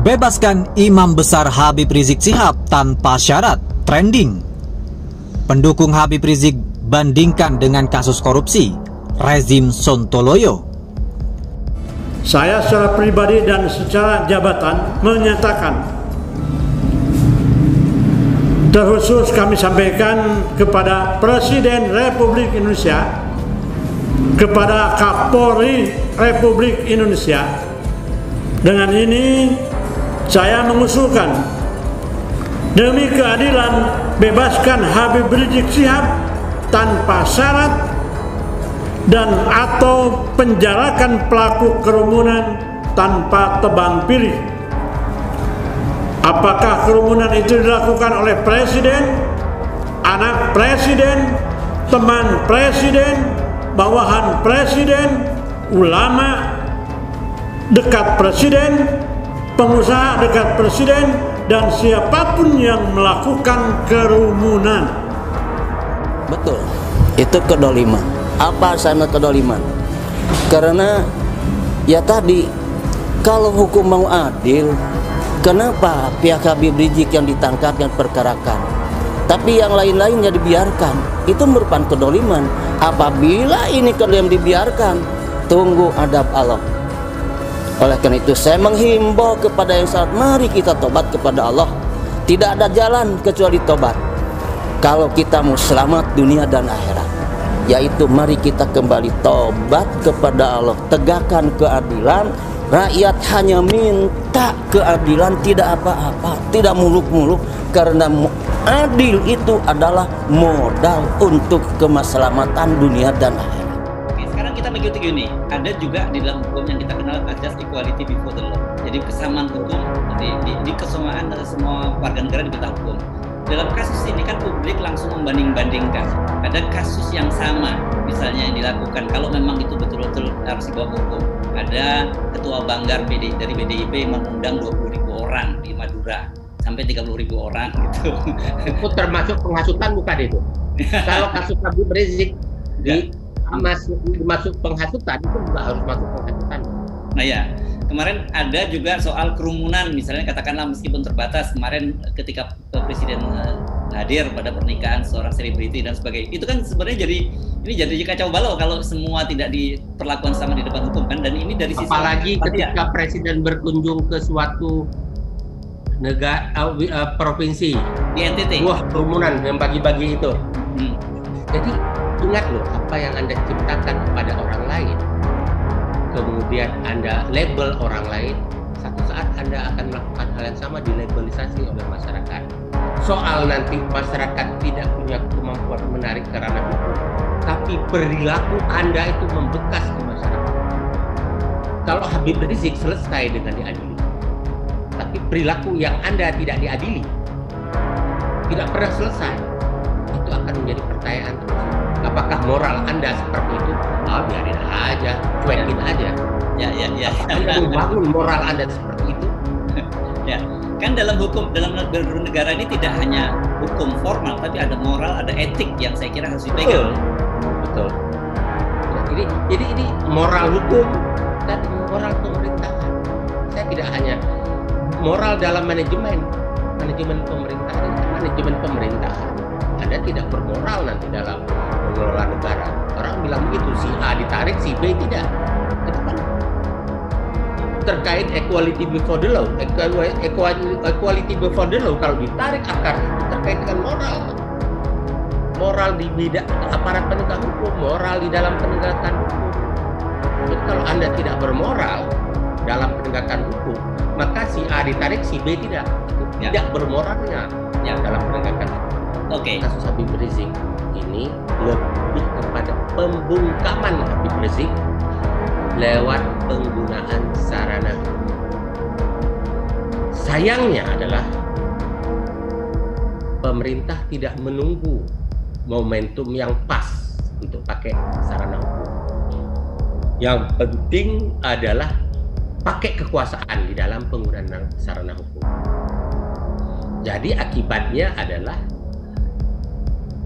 Bebaskan Imam Besar Habib Rizik Syihab tanpa syarat, trending. Pendukung Habib Rizik bandingkan dengan kasus korupsi, rezim Sontoloyo. Saya secara pribadi dan secara jabatan menyatakan, terkhusus kami sampaikan kepada Presiden Republik Indonesia, kepada Kapolri Republik Indonesia, dengan ini saya mengusulkan demi keadilan bebaskan Habib Rizik Syihab tanpa syarat dan atau penjarakan pelaku kerumunan tanpa tebang pilih. Apakah kerumunan itu dilakukan oleh presiden, anak presiden, teman presiden, bawahan presiden, ulama dekat presiden, pengusaha dekat presiden, dan siapapun yang melakukan kerumunan. Betul, itu kedoliman. Apa sana kedoliman? Karena ya tadi, kalau hukum mau adil, kenapa pihak Habib Rizik yang ditangkap, yang perkarakan, tapi yang lain-lainnya dibiarkan? Itu merupakan kedoliman. Apabila ini kedoliman dibiarkan, tunggu adab Allah. Oleh karena itu saya menghimbau kepada yang saat, mari kita tobat kepada Allah. Tidak ada jalan kecuali tobat kalau kita mau selamat dunia dan akhirat, yaitu mari kita kembali tobat kepada Allah, tegakkan keadilan. Rakyat hanya minta keadilan, tidak apa-apa, tidak muluk-muluk, karena adil itu adalah modal untuk keselamatan dunia dan akhirat. Sekarang kita mengikuti gini, ada juga di dalam hukum yang kita kenal asas equality before the law. Jadi kesamaan hukum, di kesamaan semua warga negara di bawah hukum. Dalam kasus ini kan publik langsung membanding-bandingkan. Ada kasus yang sama, misalnya yang dilakukan, kalau memang itu betul-betul harus dibawa hukum. Ada ketua banggar dari BDIP mengundang 20.000 orang di Madura, sampai 30.000 orang gitu. Itu termasuk penghasutan bukan itu? Kalau kasus Habib Rizik masuk penghasutan, itu juga harus masuk penghasutan. Nah ya, kemarin ada juga soal kerumunan, misalnya katakanlah meskipun terbatas, kemarin ketika Presiden hadir pada pernikahan seorang selebriti dan sebagainya, itu kan sebenarnya jadi kacau balau kalau semua tidak diperlakukan sama di depan hukum kan. Dan ini dari sisi apalagi ketika Presiden berkunjung ke suatu negara provinsi di NTT, wah kerumunan yang bagi-bagi itu. Jadi ingat loh, apa yang Anda ciptakan kepada orang lain, kemudian Anda label orang lain, satu saat Anda akan melakukan hal yang sama, dilabelisasi oleh masyarakat. Soal nanti masyarakat tidak punya kemampuan menarik ke ranah hukum, tapi perilaku Anda itu membekas di masyarakat. Kalau Habib Rizik selesai dengan diadili, tapi perilaku yang Anda tidak diadili, tidak pernah selesai, itu akan menjadi pertanyaan terus. Apakah moral Anda seperti itu? Biarin aja, cuekin aja. Ya. Anda membangun moral Anda seperti itu? Ya, kan dalam hukum, dalam negara ini tidak hanya hukum formal, tapi ada moral, ada etik yang saya kira harus dipegang. Betul. Nah, jadi ini moral hukum dan moral pemerintahan. Saya tidak hanya moral dalam manajemen pemerintahan, manajemen pemerintahan. Anda tidak bermoral nanti dalam mengelola negara. Orang bilang begitu, si A ditarik, si B tidak. Itu kan terkait equality before the law. Equality before the law kalau ditarik akar itu terkait dengan moral. Moral di bidang aparat penegak hukum, moral di dalam penegakan hukum. Jadi kalau Anda tidak bermoral dalam penegakan hukum, maka si A ditarik, si B tidak. Itu tidak bermoralnya dalam penegakan hukum. Kasus Habib Rizik ini lebih kepada pembungkaman Habib Rizik lewat penggunaan sarana. Sayangnya adalah pemerintah tidak menunggu momentum yang pas untuk pakai sarana hukum. Yang penting adalah pakai kekuasaan di dalam penggunaan sarana hukum. Jadi akibatnya adalah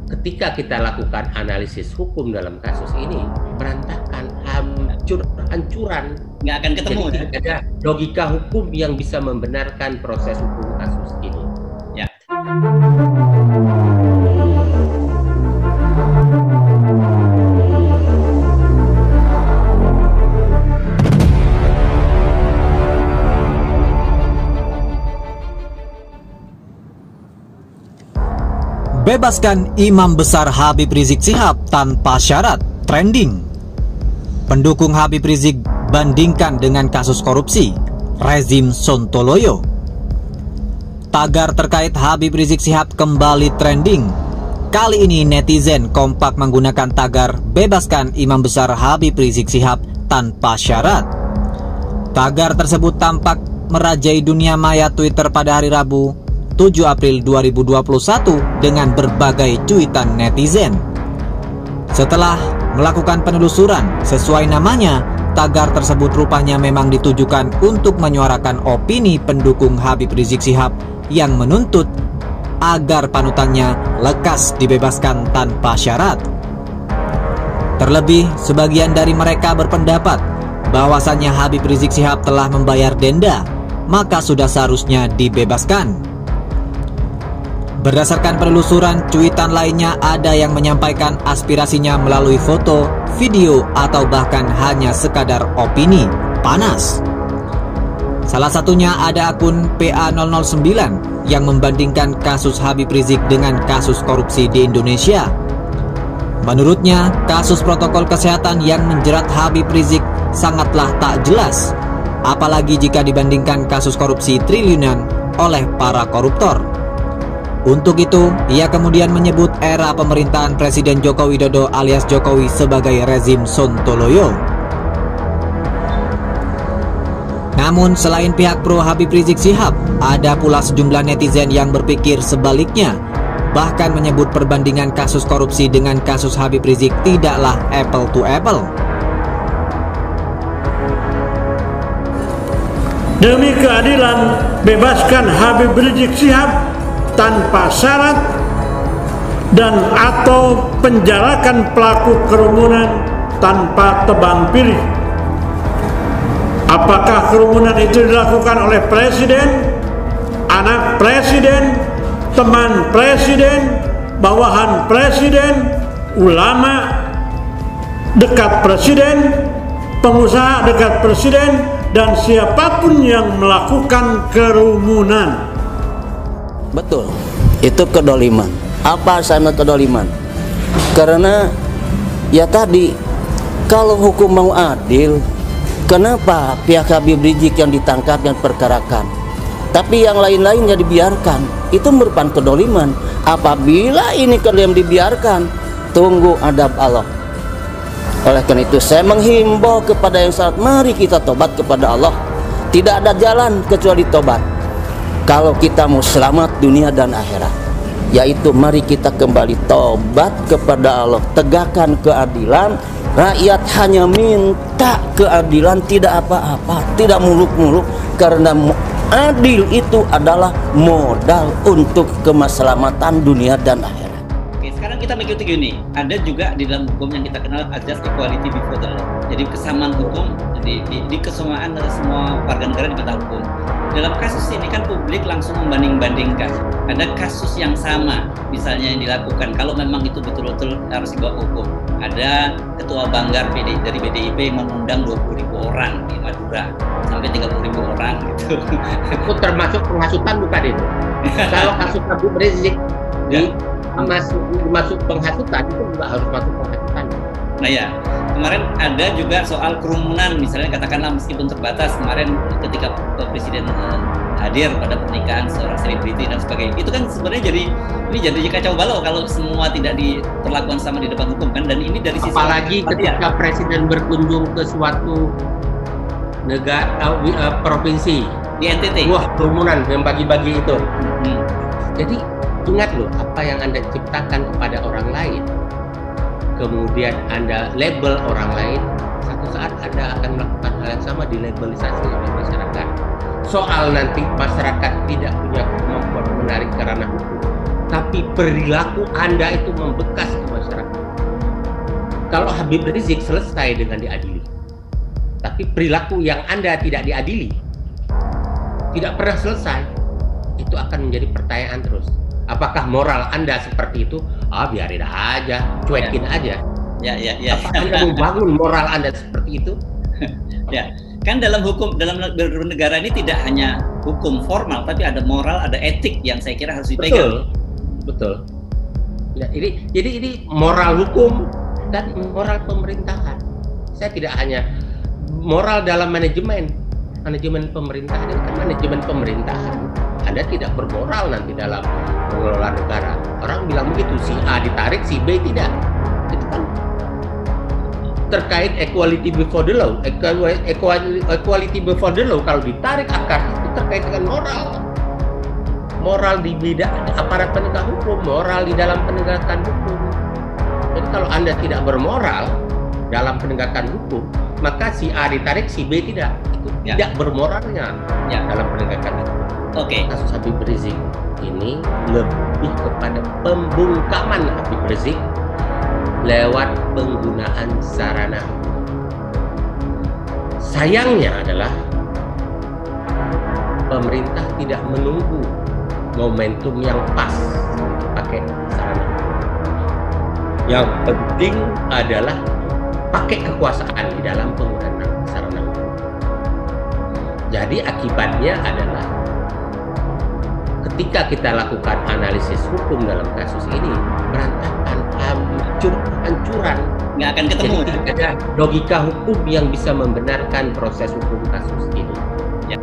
ketika kita lakukan analisis hukum dalam kasus ini berantakan, hancur-hancuran. Nggak akan ketemu. Jadi tidak ada logika hukum yang bisa membenarkan proses hukum kasus ini. Ya. Bebaskan Imam Besar Habib Rizik Syihab tanpa syarat, trending. Pendukung Habib Rizik bandingkan dengan kasus korupsi, rezim Sontoloyo. Tagar terkait Habib Rizik Syihab kembali trending. Kali ini netizen kompak menggunakan tagar bebaskan Imam Besar Habib Rizik Syihab tanpa syarat. Tagar tersebut tampak merajai dunia maya Twitter pada hari Rabu 7 April 2021 dengan berbagai cuitan netizen. Setelah melakukan penelusuran sesuai namanya, tagar tersebut rupanya memang ditujukan untuk menyuarakan opini pendukung Habib Rizik Syihab yang menuntut agar panutannya lekas dibebaskan tanpa syarat. Terlebih, sebagian dari mereka berpendapat bahwasannya Habib Rizik Syihab telah membayar denda, maka sudah seharusnya dibebaskan. Berdasarkan penelusuran, cuitan lainnya ada yang menyampaikan aspirasinya melalui foto, video, atau bahkan hanya sekadar opini panas. Salah satunya ada akun PA009 yang membandingkan kasus Habib Rizik dengan kasus korupsi di Indonesia. Menurutnya, kasus protokol kesehatan yang menjerat Habib Rizik sangatlah tak jelas, apalagi jika dibandingkan kasus korupsi triliunan oleh para koruptor. Untuk itu, ia kemudian menyebut era pemerintahan Presiden Joko Widodo alias Jokowi sebagai rezim Sontoloyo. Namun, selain pihak pro Habib Rizik Syihab, ada pula sejumlah netizen yang berpikir sebaliknya, bahkan menyebut perbandingan kasus korupsi dengan kasus Habib Rizik tidaklah apple to apple. Demi keadilan, bebaskan Habib Rizik Syihab tanpa syarat dan atau penjarakan pelaku kerumunan tanpa tebang pilih. Apakah kerumunan itu dilakukan oleh presiden, anak presiden, teman presiden, bawahan presiden, ulama dekat presiden, pengusaha dekat presiden, dan siapapun yang melakukan kerumunan? Betul, itu kedoliman. Apa sana kedoliman? Karena ya tadi, kalau hukum mau adil, kenapa pihak Habib Rizik yang ditangkap dan perkarakan, tapi yang lain-lainnya dibiarkan? Itu merupakan kedoliman. Apabila ini kalian dibiarkan, tunggu adab Allah. Oleh karena itu saya menghimbau kepada yang salat, mari kita tobat kepada Allah. Tidak ada jalan kecuali tobat kalau kita mau selamat dunia dan akhirat, yaitu mari kita kembali tobat kepada Allah, tegakkan keadilan. Rakyat hanya minta keadilan, tidak apa-apa, tidak muluk-muluk, karena adil itu adalah modal untuk keselamatan dunia dan akhirat. Oke, sekarang kita mengikuti gini, ada juga di dalam hukum yang kita kenal azas equality before the law. Jadi kesamaan hukum, di kesamaan dari semua warga negara di mata hukum. Dalam kasus ini kan publik langsung membanding-bandingkan. Ada kasus yang sama, misalnya yang dilakukan, kalau memang itu betul-betul harus dibawa hukum. Ada ketua banggar dari PDIP yang mengundang 20.000 orang di Madura, sampai 30.000 orang gitu. Itu termasuk penghasutan bukan itu? Kalau kasus Habib Rizik masuk penghasutan, itu juga harus masuk penghasutan. Nah ya, kemarin ada juga soal kerumunan, misalnya katakanlah meskipun terbatas, kemarin ketika Presiden hadir pada pernikahan seorang selebriti dan sebagainya, itu kan sebenarnya jadi kacau balau kalau semua tidak diperlakukan sama di depan hukum kan, dan ini dari sisi apalagi ketika Presiden berkunjung ke suatu negara provinsi di NTT, wah kerumunan yang bagi-bagi itu. Jadi ingat loh, apa yang Anda ciptakan kepada orang lain, kemudian Anda label orang lain, satu saat Anda akan melakukan hal yang sama, dilabelisasi oleh masyarakat. Soal nanti masyarakat tidak punya kemampuan menarik karena hukum, tapi perilaku Anda itu membekas ke masyarakat. Kalau Habib Rizik selesai dengan diadili, tapi perilaku yang Anda tidak diadili, tidak pernah selesai, itu akan menjadi pertanyaan terus. Apakah moral Anda seperti itu? Biarin aja, cuekin aja. Ya. Apakah Anda membangun moral Anda seperti itu? Ya, kan dalam hukum, dalam bernegara ini tidak hanya hukum formal, tapi ada moral, ada etik yang saya kira harus dipegang. Betul. Ya, jadi ini moral hukum dan moral pemerintahan. Saya tidak hanya moral dalam manajemen pemerintahan, ini kan manajemen pemerintahan. Anda tidak bermoral nanti dalam mengelola negara. Orang bilang begitu, si A ditarik, si B tidak. Itu kan terkait equality before the law. Equality before the law kalau ditarik akar itu terkait dengan moral. Moral di bidang aparat penegak hukum, moral di dalam penegakan hukum. Jadi kalau Anda tidak bermoral dalam penegakan hukum, maka si A ditarik, si B tidak. Itu tidak bermoralnya dalam penegakan hukum. Kasus Habib Rizik ini lebih kepada pembungkaman Habib Rizik lewat penggunaan sarana. Sayangnya adalah pemerintah tidak menunggu momentum yang pas pakai sarana. Yang penting adalah pakai kekuasaan di dalam penggunaan sarana. Jadi akibatnya adalah ketika kita lakukan analisis hukum dalam kasus ini, berantakan, hancuran, nggak akan ketemu. Jadi tidak ada logika hukum yang bisa membenarkan proses hukum kasus ini. Ya.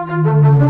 Thank you.